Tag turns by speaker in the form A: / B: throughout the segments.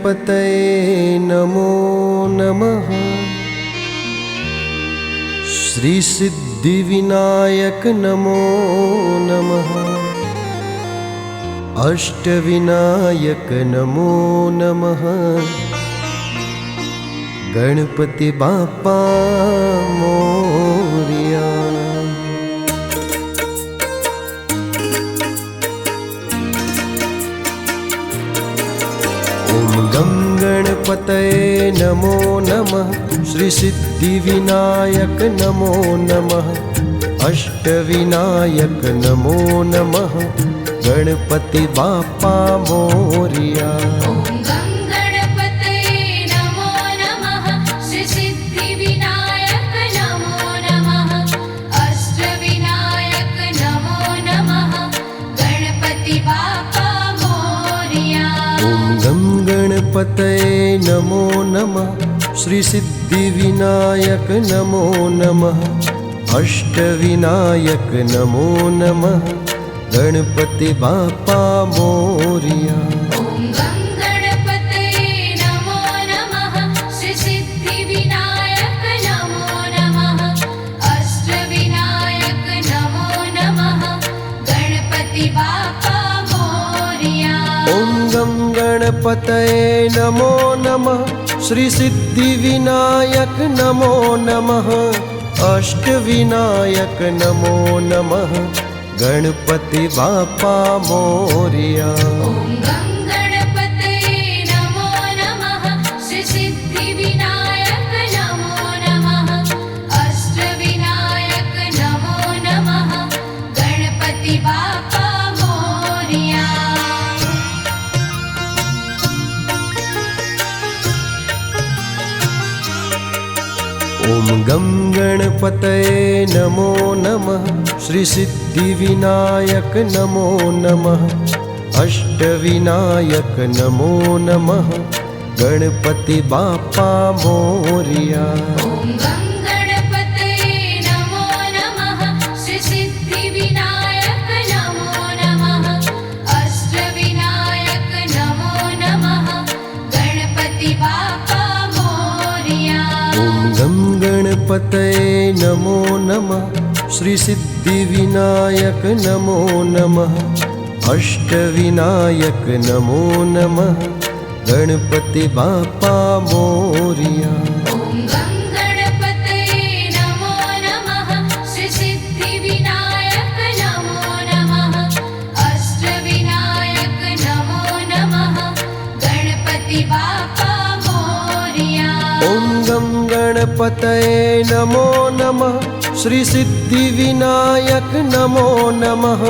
A: गणपतये नमो नमः। श्री सिद्धिविनायक नमो नमः। अष्टविनायक नमो नमः। गणपति बाप्पा मोरया। ओम गं गणपतये नमो नमः। श्री सिद्धिविनायक नमो नमः। अष्टविनायक नमो नमः। गणपति बाप्पा मोरया। गणपतये नमो नमः। श्री सिद्धिविनायक नमो नमः। अष्टविनायक नमो नमः। गणपति बाप्पा मोरया। गणपतये नमो नमः। श्री सिद्धिविनायक नमो नमः। अष्टविनायक नमो नमः। गणपति बाप्पा मोरया। ओम गं गणपतये नमो नमः। श्री सिद्धिविनायक नमो नमः। अष्टविनायक नमो नमः। गणपति बाप्पा मोरया। गणपतये नमो नमः। श्री सिद्धिविनायक नमो नमः। अष्टविनायक नमो नमः। गणपति बाप्पा मोरया। गणपतये नमो नमः। श्री सिद्धिविनायक नमो नमः।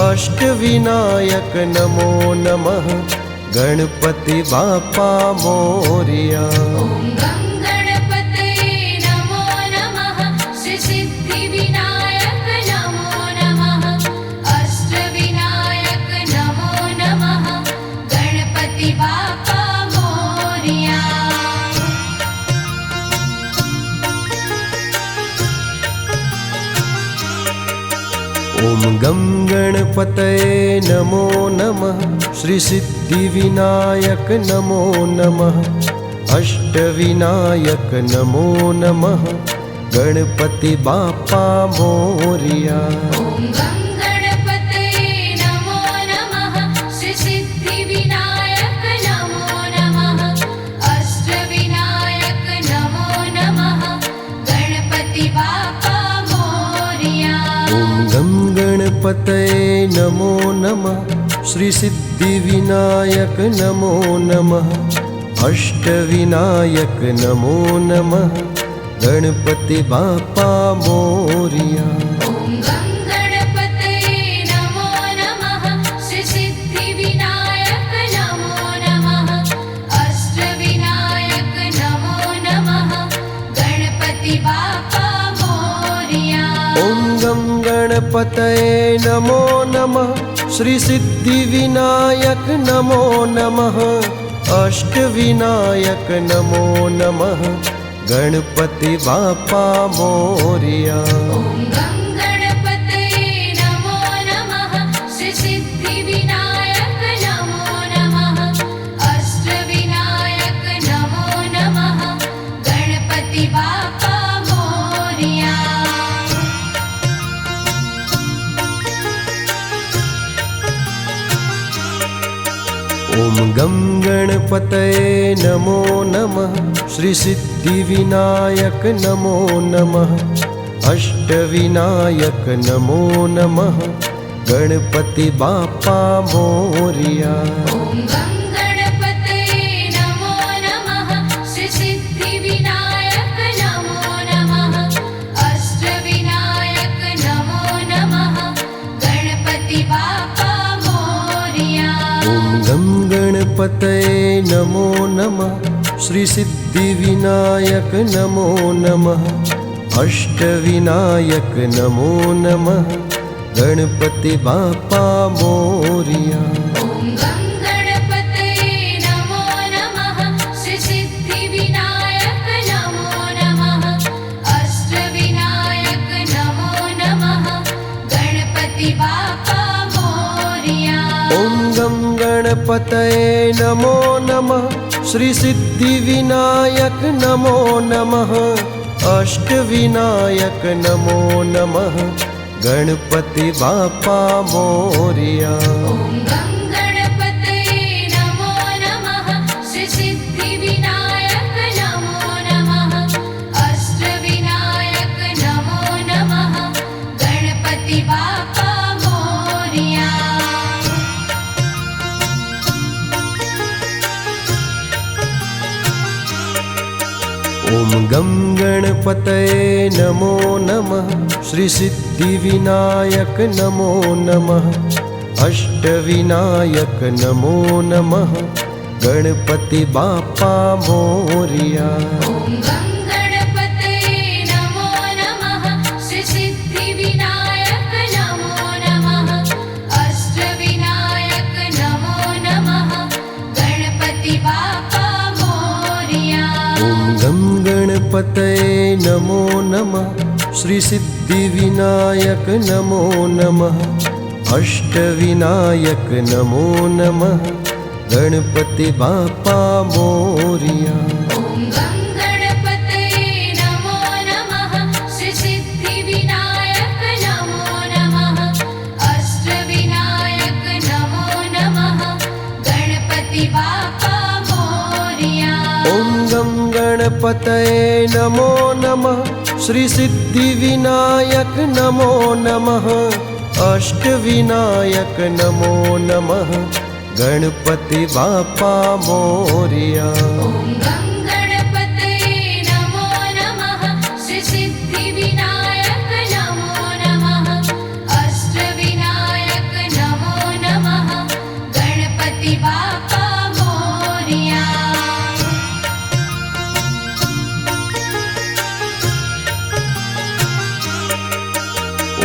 A: अष्टविनायक नमो नमः। गणपति बाप्पा मोरया। ओम गं गणपतये नमो नमः। श्री सिद्धिविनायक नमो नमः। अष्टविनायक नमो नमः। गणपति बाप्पा मोरया। गणपतये नमो नमः। श्री सिद्धिविनायक नमो नमः। अष्टविनायक नमो नमः। गणपति बाप्पा मोरया। गणपतये नमो नमः। श्री सिद्धिविनायक नमो नमः। अष्टविनायक नमो नमः। गणपति बाप्पा मोरया।
B: श्री सिद्धिविनायक नमो नमः। अष्टविनायक
A: गं गणपतये नमो नमः। श्री सिद्धिविनायक नमो नमः। अष्टविनायक नमो नमः। गणपति बाप्पा मोरिया।
B: ॐ गं गणपतये नमो नमः। श्री सिद्धिविनायक नमो नमः। अष्टविनायक नमो नमः। गणपति बाप्पा मोरिया।
A: ॐ गं गणपतये नमो नमः। श्री सिद्धिविनायक नमो नमः। अष्टविनायक नमो नमः। गणपति बाप्पा मोरिया।
B: ॐ गं गणपतये नमो नमः। श्री सिद्धिविनायक नमो नमः। अष्टविनायक नमो नमः। गणपति बाप्पा मोरिया।
A: ॐ गं गणपतये नमो नमः। श्री सिद्धिविनायक नमो नमः। अष्टविनायक नमो नमः। गणपति बाप्पा मोरिया।
B: ॐ गं गणपतये नमो नमः। श्री सिद्धिविनायक नमो नमः। अष्टविनायक नमो नमः। गणपति बाप्पा मोरिया।
A: ॐ गं गणपतये नमो नमः। श्री सिद्धिविनायक नमो नमः। अष्टविनायक नमो नमः। गणपति बाप्पा मोरिया।
B: ॐ गं गणपतये नमो नमः। श्री सिद्धिविनायक नमो नमः। अष्टविनायक नमो नमः। गणपति बाप्पा मोरिया।
A: ॐ गं गणपतये नमो नमः। श्री सिद्धिविनायक नमो नमः। अष्टविनायक नमो नमः। गणपति बाप्पा मोरिया।
B: ॐ गं गणपतये नमो नमः। श्री सिद्धिविनायक नमो नमः। अष्टविनायक नमो नमः। गणपति बाप्पा मोरिया।
A: ॐ गं गणपतये नमो नमः। श्री सिद्धिविनायक नमो नमः। अष्टविनायक नमो नमः। गणपति बाप्पा मोरिया।
B: ॐ गं गणपतये नमो नमः। श्री सिद्धिविनायक नमो नमः। अष्टविनायक नमो नमः। गणपति बाप्पा मोरिया।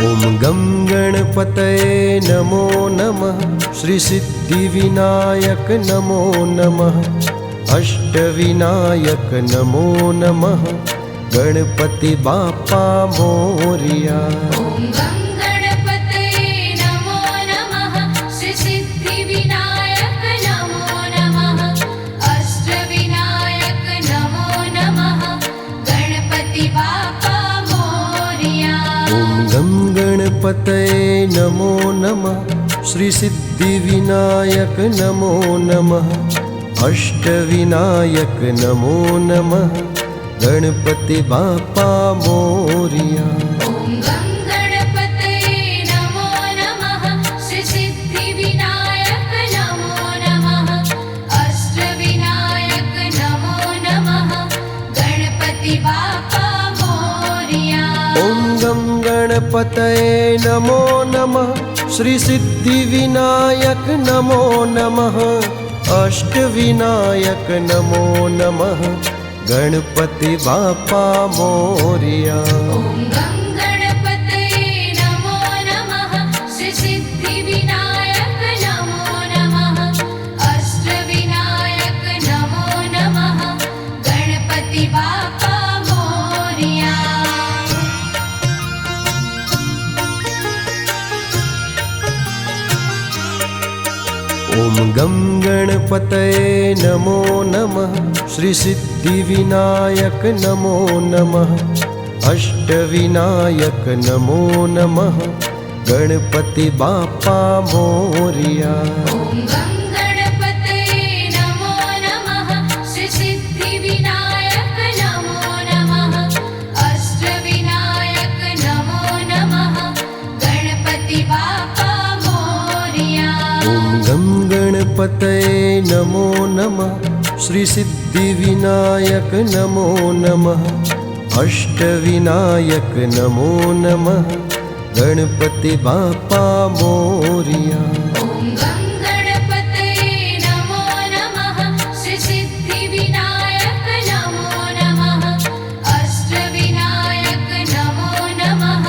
A: ॐ गं गणपतये नमो नमः। श्री सिद्धिविनायक नमो नमः। अष्टविनायक नमो नमः। गणपति बाप्पा मोरिया।
B: ॐ गं गणपतये नमो नमः। श्री सिद्धिविनायक नमो नमः। अष्टविनायक नमो नमः। गणपति बाप्पा मोरिया।
A: ॐ गं गणपतये नमो नमः। श्री सिद्धिविनायक नमो नमः। अष्टविनायक नमो नमः। गणपति बाप्पा मोरिया।
B: ॐ गं गणपतये नमो नमः। श्री सिद्धिविनायक नमो नमः। अष्टविनायक नमो नमः। गणपति बाप्पा मोरिया।
A: ॐ गं गणपतये नमो नमः। श्री सिद्धिविनायक नमो नमः। अष्टविनायक नमो नमः। गणपति बाप्पा मोरिया।
B: ॐ गं गणपतये नमो नमः। श्री सिद्धिविनायक नमो नमः। अष्टविनायक नमो नमः। गणपति बाप्पा मोरिया।
A: ॐ गं गणपतये नमो नमः। श्री सिद्धिविनायक नमो नमः। अष्टविनायक नमो नमः। गणपति बाप्पा मोरिया।
B: ॐ गं गणपतये
A: गणपतये नमो नमः श्री सिद्धिविनायक नमो नमः अष्टविनायक नमो नमः गणपति बापा मोरिया।
B: ॐ गं गणपतये नमो नमः श्री सिद्धिविनायक नमो नमः अष्टविनायक नमो नमः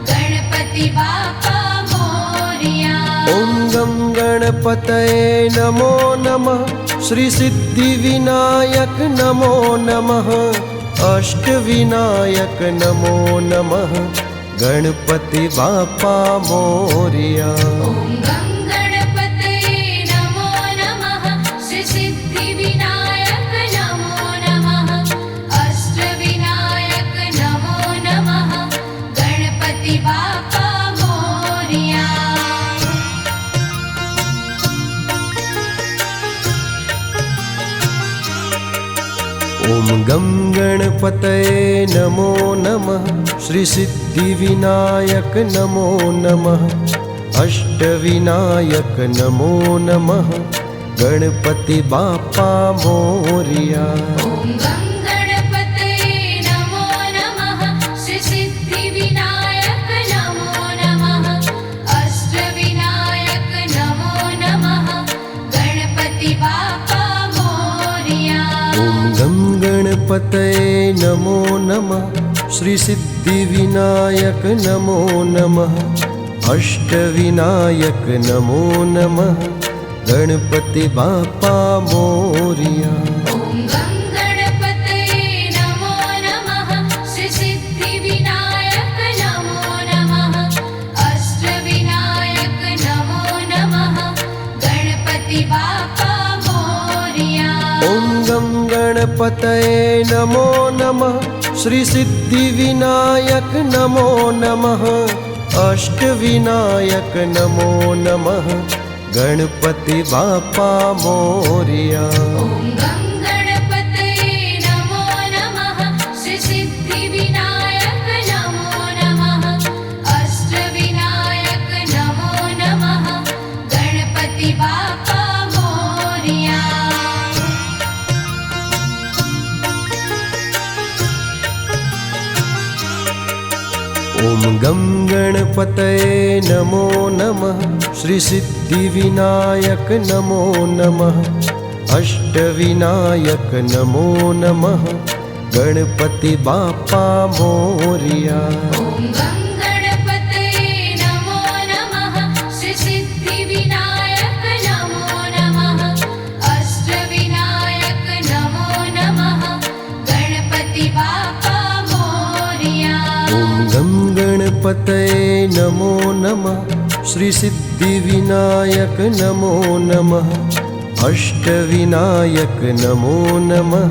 B: गणपति बापा मोरिया।
A: ॐ गं गणपतये नमो नमः श्री सिद्धिविनायक नमो नमः अष्टविनायक नमो नमः गणपति बापा मोरिया।
B: ॐ गं गणपतये नमो नमः श्री सिद्धिविनायक नमो नमः अष्टविनायक नमो नमः गणपति बापा मोरिया।
A: ॐ गं गणपतये नमो नमः श्री सिद्धिविनायक नमो नमः अष्टविनायक नमो नमः गणपति बापा मोरिया।
B: ॐ गं गणपतये नमो नमः श्री सिद्धिविनायक नमो नमः अष्टविनायक नमो नमः गणपति बापा मोरिया।
A: ॐ गं गणपतये नमो नमः श्री सिद्धिविनायक नमो नमः अष्टविनायक नमो नमः गणपति बापा मोरिया।
B: ॐ गं गणपतये नमो नमः श्री सिद्धिविनायक नमो नमः अष्टविनायक नमो नमः गणपति बापा मोरिया।
A: ॐ गं गणपतये नमो नमः श्री सिद्धिविनायक नमो नमः अष्टविनायक नमो नमः गणपति बापा मोरिया।
B: ॐ गं गणपतये नमो नमः श्री सिद्धिविनायक नमो नमः अष्टविनायक नमो नमः गणपति बापा मोरिया।
A: ॐ गं गणपतये नमो नमः श्री सिद्धिविनायक नमो नमः अष्टविनायक नमो नमः गणपति बापा मोरिया।
B: ॐ गं गणपतये नमो नमः श्री सिद्धिविनायक नमो नमः अष्टविनायक नमो नमः गणपति बापा मोरिया।
A: ॐ गं गणपतये नमो नमः श्री सिद्धिविनायक नमो नमः अष्टविनायक नमो नमः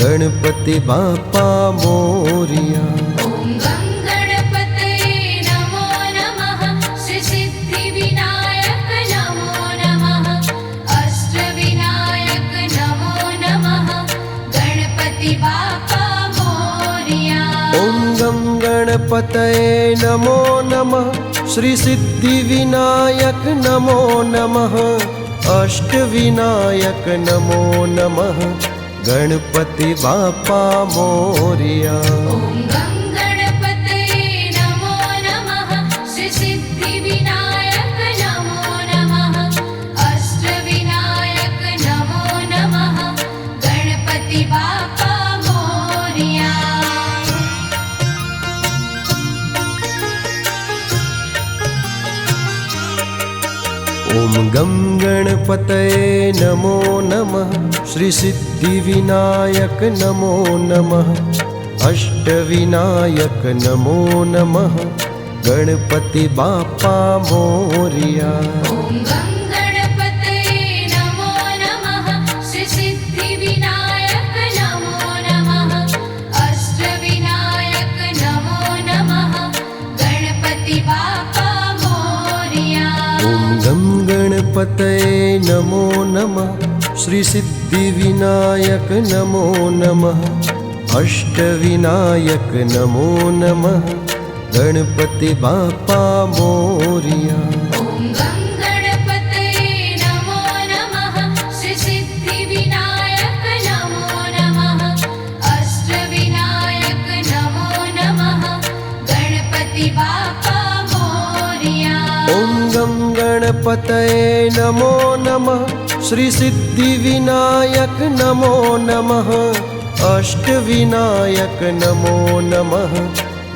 A: गणपति बापा मोरिया।
B: ॐ गं गणपतये नमो नमः श्री सिद्धिविनायक नमो नमः अष्टविनायक नमो नमः गणपति बापा मोरिया।
A: ॐ गं गणपतये नमो नमः श्री सिद्धिविनायक नमो नमः अष्टविनायक नमो नमः गणपति बापा मोरिया।
B: ॐ गं गणपतये नमो नमः श्री सिद्धिविनायक नमो नमः अष्टविनायक नमो नमः गणपति बापा मोरिया।
A: ॐ गं गणपतये नमो नमः श्री सिद्धिविनायक नमो नमः अष्टविनायक नमो नमः गणपति बापा मोरिया।
B: ॐ गं गणपतये नमो नमः श्री सिद्धिविनायक नमो नमः अष्टविनायक नमो नमः गणपति बापा मोरिया।
A: ॐ गं गणपतये नमो नमः श्री सिद्धिविनायक नमो नमः अष्टविनायक नमो नमः गणपति बापा मोरिया।
B: ॐ गं गणपतये नमो नमः
A: गणपतये नमो नमः श्री सिद्धिविनायक नमो नमः अष्टविनायक नमो नमः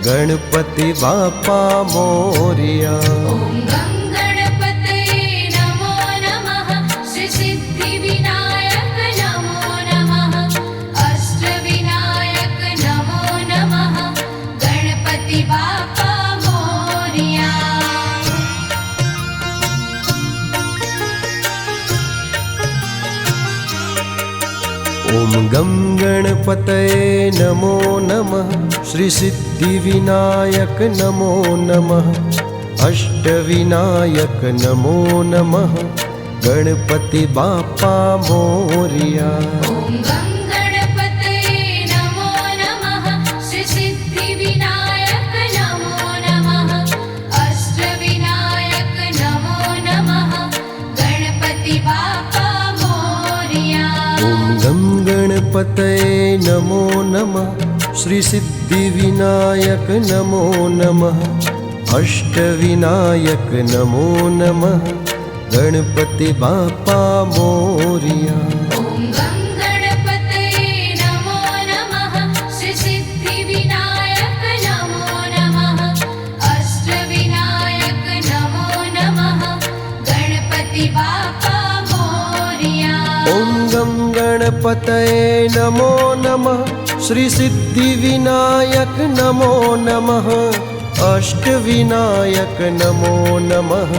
A: गणपति बापा मोरिया।
B: ॐ गं गणपतये नमो नमः श्री सिद्धिविनायक नमो नमः अष्टविनायक नमो नमः गणपति बापा मोरिया।
A: ॐ गं गणपतये नमो नमः श्री सिद्धिविनायक नमो नमः अष्टविनायक नमो नमः गणपति बापा मोरिया।
B: ॐ गं गणपतये नमो नमः श्री सिद्धिविनायक नमो नमः अष्टविनायक नमो नमः गणपति बापा मोरिया।
A: ॐ गं गणपतये नमो नमः श्री सिद्धिविनायक नमो नमः अष्टविनायक नमो नमः गणपति बापा मोरिया।
B: ॐ गं गणपतये नमो नमः श्री सिद्धिविनायक नमो नमः अष्टविनायक नमो नमः गणपति बापा मोरिया।
A: ॐ गं गणपतये नमो नमः श्री सिद्धिविनायक नमो नमः अष्टविनायक नमो नमः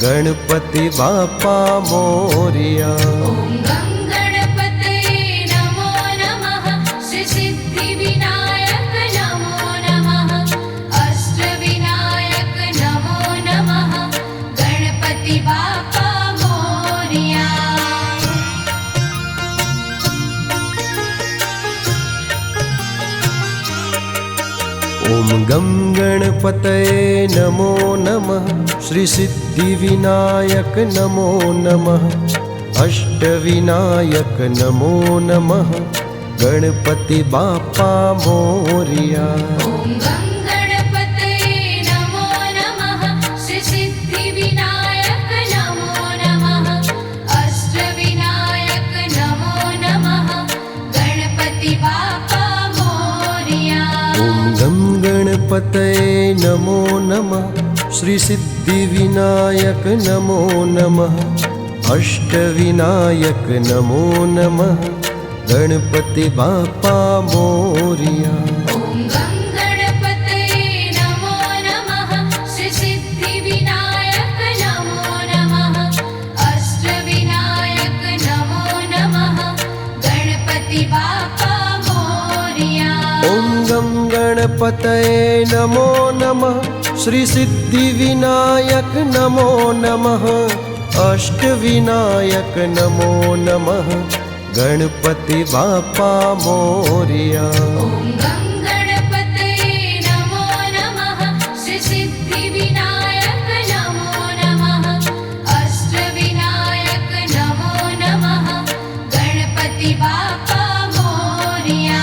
A: गणपति बापा मोरिया।
B: ॐ गं गणपतये नमो नमः श्री सिद्धिविनायक नमो नमः अष्टविनायक नमो नमः गणपति बापा मोरिया।
A: ॐ गं गणपतये नमो नमः श्री सिद्धिविनायक नमो नमः अष्टविनायक नमो नमः गणपति बापा मोरिया।
B: ॐ गं गणपतये नमो नमः श्री सिद्धिविनायक नमो नमः अष्टविनायक नमो नमः गणपति बापा मोरिया।
A: ॐ गं गणपतये नमो नमः श्री सिद्धिविनायक नमो नमः अष्टविनायक नमो नमः गणपति बापा मोरिया।
B: ॐ गं गणपतये नमो नमः श्री सिद्धिविनायक नमो नमः अष्टविनायक नमो नमः गणपति बापा मोरिया।
A: ॐ गं गणपतये नमो नमः श्री सिद्धिविनायक नमो नमः अष्टविनायक नमो नमः गणपति बापा मोरिया।
B: ॐ गं गणपतये नमो नमः श्री सिद्धिविनायक नमो नमः अष्टविनायक नमो नमः गणपति बापा मोरिया।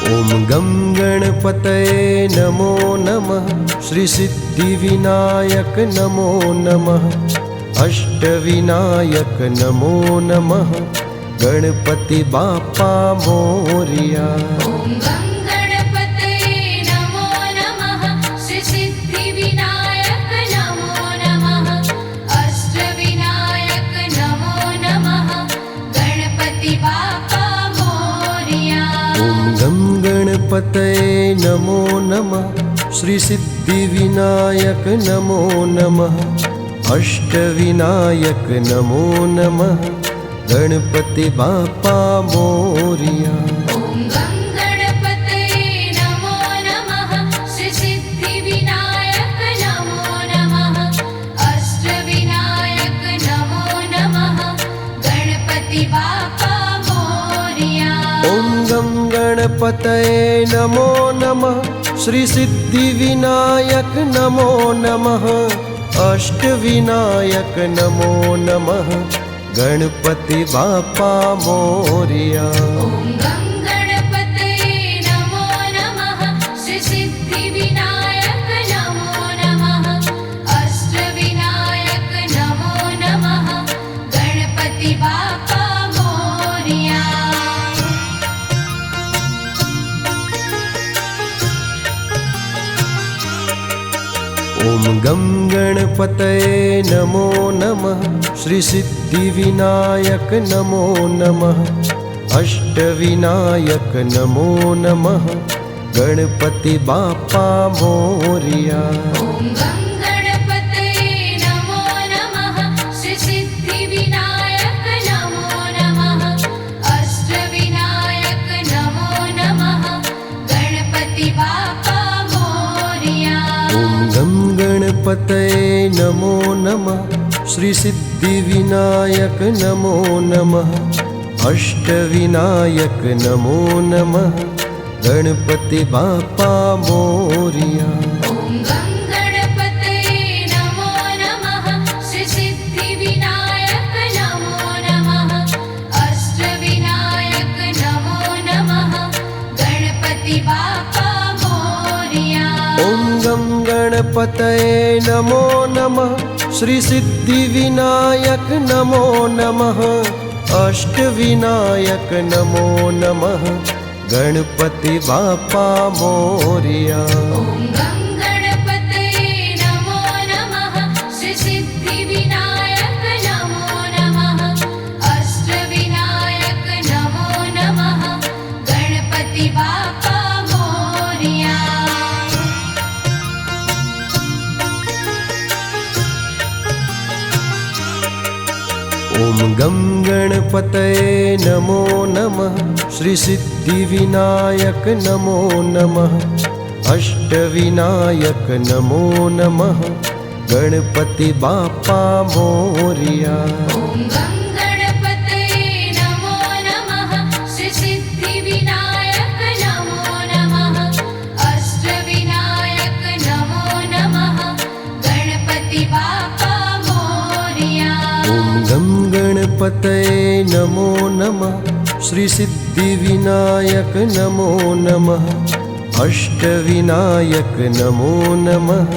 A: ॐ गं गणपतये नमो नमः श्री सिद्धिविनायक नमो नमः अष्टविनायक नमो नमः गणपति बापा मोरिया।
B: ॐ गं गणपतये नमो नमः श्री सिद्धिविनायक नमो नमः अष्टविनायक नमो नमः गणपति बापा मोरिया।
A: ॐ गं गणपतये नमो नमः श्री सिद्धिविनायक नमो नमः अष्टविनायक नमो नमः गणपति बापा मोरिया।
B: ॐ गं गणपतये नमो नमः श्री सिद्धिविनायक नमो नमः अष्टविनायक नमो नमः गणपति बापा मोरिया।
A: ॐ गं गणपतये नमो नमः श्री सिद्धिविनायक नमो नमः अष्टविनायक नमो नमः गणपति बापा मोरिया।
B: ॐ गं गणपतये नमो नमः
A: गं गणपतये नमो नमः श्रीसिद्धिविनायक नमो नमः अष्टविनायक नमो नमः गणपति बाप्पा मोरिया।
B: ॐ गं गणपतये नमो नमः श्रीसिद्धिविनायक नमो नमः अष्टविनायक नमो नमः गणपति बाप्पा मोरिया।
A: ॐ गं गणपतये नमो नमः श्रीसिद्धिविनायक नमो नमः अष्टविनायक नमो नमः गणपति बाप्पा मोरिया।
B: ॐ गं गणपतये नमो नमः श्रीसिद्धिविनायक नमो नमः अष्टविनायक नमो नमः गणपति बाप्पा मोरिया।
A: ॐ गं गणपतये नमो नमः श्रीसिद्धिविनायक नमो नमः अष्टविनायक नमो नमः गणपति बाप्पा मोरिया।
B: ॐ गं गणपतये नमो नमः श्रीसिद्धिविनायक नमो नमः अष्टविनायक नमो नमः गणपति बाप्पा मोरिया।
A: ॐ गं गणपतये नमो नमः श्रीसिद्धिविनायक नमो नमः अष्टविनायक नमो नमः गणपति बाप्पा मोरिया।
B: ॐ गं गणपतये नमो नमः श्रीसिद्धिविनायक नमो नमः अष्टविनायक नमो नमः गणपति बाप्पा मोरिया।
A: ॐ गं गणपतये नमो नमः श्रीसिद्धिविनायक नमो नमः अष्टविनायक नमो नमः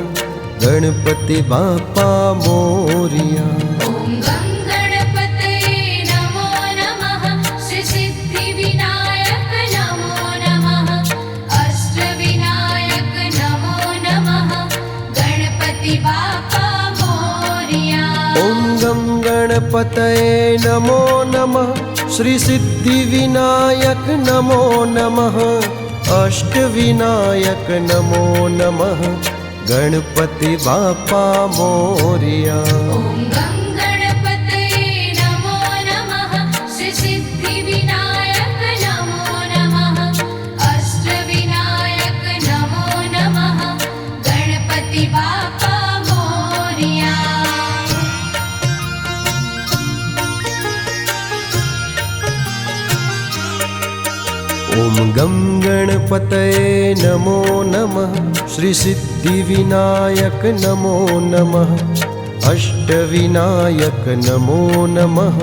A: गणपति बाप्पा मोरिया।
B: ॐ गं गणपतये नमो नमः श्रीसिद्धिविनायक नमो नमः अष्टविनायक नमो नमः गणपति बाप्पा मोरिया।
A: ॐ गं गणपतये नमो नमः श्रीसिद्धिविनायक नमो नमः अष्टविनायक नमो नमः गणपति बाप्पा मोरिया।
B: ॐ गं गणपतये नमो नमः श्रीसिद्धिविनायक नमो नमः अष्टविनायक नमो नमः गणपति बाप्पा मोरिया।
A: ॐ गं गणपतये नमो नमः श्रीसिद्धिविनायक नमो नमः अष्टविनायक नमो नमः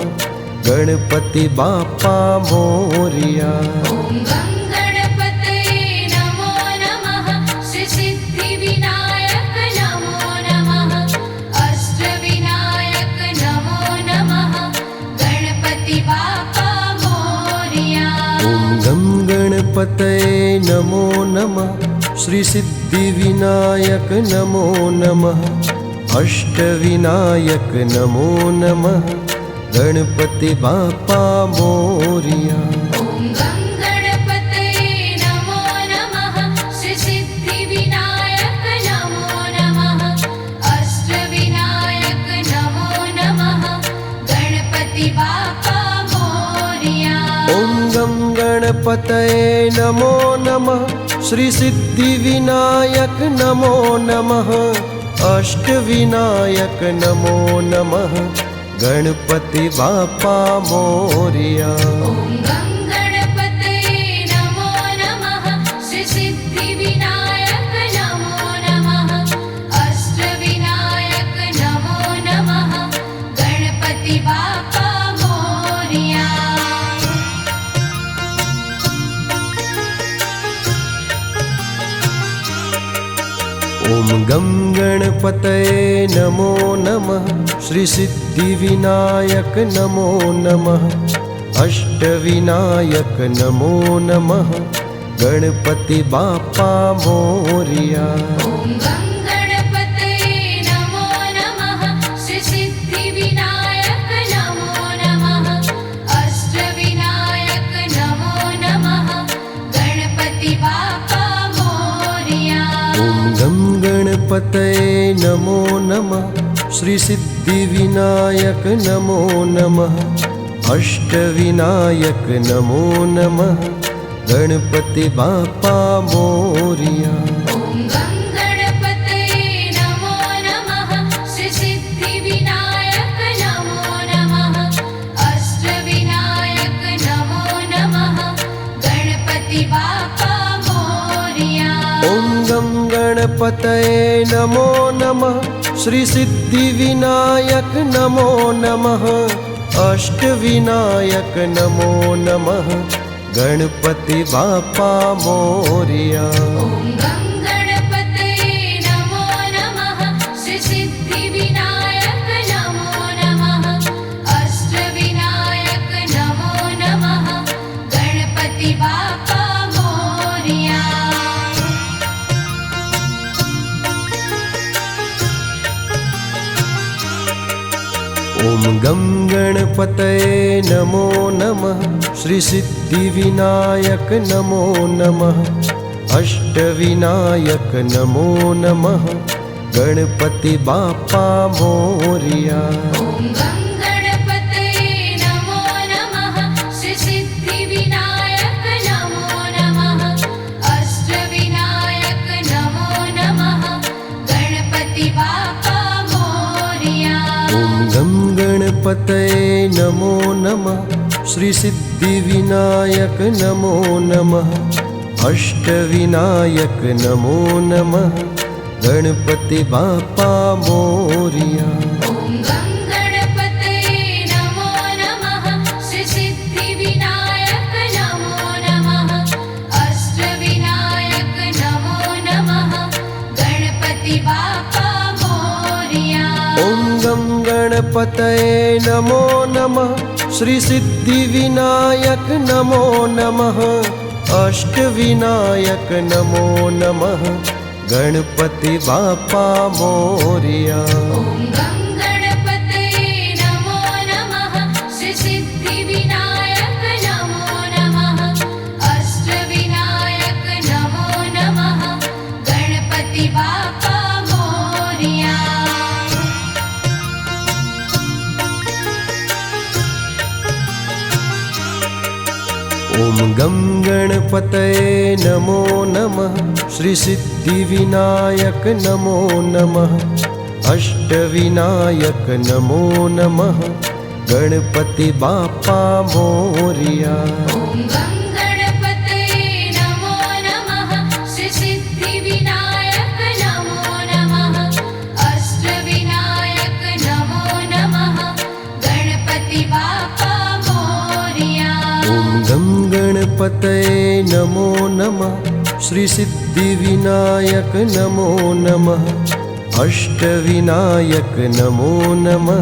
A: गणपति बाप्पा मोरिया।
B: ॐ गं गणपतये नमो नमः श्रीसिद्धिविनायक नमो नमः अष्टविनायक नमो नमः गणपति बाप्पा मोरिया।
A: ॐ गं गणपतये नमो नमः श्रीसिद्धिविनायक नमो नमः अष्टविनायक नमो नमः गणपति बाप्पा मोरिया।
B: ॐ गं गणपतये नमो नमः श्रीसिद्धिविनायक नमो नमः अष्टविनायक नमो नमः गणपति बाप्पा मोरिया।
A: ॐ गं गणपतये नमो नमः श्रीसिद्धिविनायक नमो नमः अष्टविनायक नमो नमः गणपति बाप्पा मोरिया।
B: ॐ गं गणपतये नमो नमः श्रीसिद्धिविनायक नमो नमः अष्टविनायक नमो नमः गणपति बाप्पा मोरिया।
A: ॐ गं गणपतये नमो नमः श्रीसिद्धिविनायक नमो नमः अष्टविनायक नमो नमः गणपति बाप्पा मोरिया।
B: ॐ गं गणपतये
A: गङ्गणपतये नमो नमः श्रीसिद्धिविनायक नमो नमः अष्टविनायक नमो नमः गणपति बाप्पा मोरिया।
B: ॐ गङ्गणपतये नमो नमः श्रीसिद्धिविनायक नमो नमः अष्टविनायक नमो नमः गणपति बाप्पा मोरिया।
A: ॐ गङ्गणपतये नमो नमः श्रीसिद्धिविनायक नमो नमः अष्टविनायक नमो नमः गणपति बाप्पा मोरिया।
B: ॐ गङ्गणपतये नमो नमः श्रीसिद्धिविनायक नमो नमः अष्टविनायक नमो नमः गणपति बाप्पा मोरिया।
A: ॐ गङ्गणपतये नमो नमः श्रीसिद्धिविनायक नमो नमः अष्टविनायक नमो नमः गणपति बाप्पा मोरिया।
B: ॐ गङ्गणपतये नमो नमः श्रीसिद्धिविनायक नमो नमः अष्टविनायक नमो नमः गणपति बाप्पा मोरिया।
A: ॐ गङ्गणपतये नमो नमः श्रीसिद्धिविनायक नमो नमः अष्टविनायक नमो नमः गणपति बाप्पा मोरिया।
B: ॐ गङ्गणपतये नमो नमः श्रीसिद्धिविनायक नमो नमः अष्टविनायक नमो नमः गणपति बाप्पा मोरिया।
A: ॐ गङ्गणपतये नमो नमः श्रीसिद्धिविनायक नमो नमः अष्टविनायक नमो नमः गणपति बाप्पा मोरिया।
B: ॐ गङ्गणपतये नमो नमः श्रीसिद्धिविनायक नमो नमः अष्टविनायक नमो नमः गणपति बाप्पा मोरिया।
A: ॐ गङ्गणपतये नमो नमः श्रीसिद्धिविनायक नमो नमः अष्टविनायक नमो नमः गणपति बाप्पा मोरिया।
B: ॐ गङ्गणपतये नमो नमः श्रीसिद्धिविनायक नमो नमः अष्टविनायक नमो नमः गणपति बाप्पा मोरिया।
A: ॐ गङ्गणपतये नमो नमः श्रीसिद्धिविनायक नमो नमः अष्टविनायक नमो नमः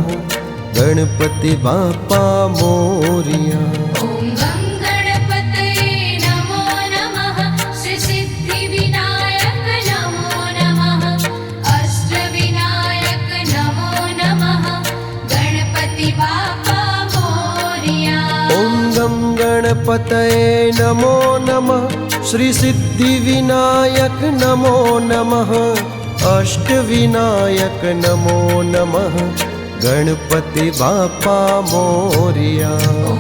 A: गणपति बाप्पा मोरिया।
B: ॐ गङ्गणपतये नमो नमः श्रीसिद्धिविनायक नमो नमः अष्टविनायक नमो नमः गणपति बाप्पा मोरिया।
A: ॐ गङ्गणपतये नमो नमः श्रीसिद्धिविनायक नमो नमः अष्टविनायक नमो नमः गणपति बाप्पा मोरिया।
B: ॐ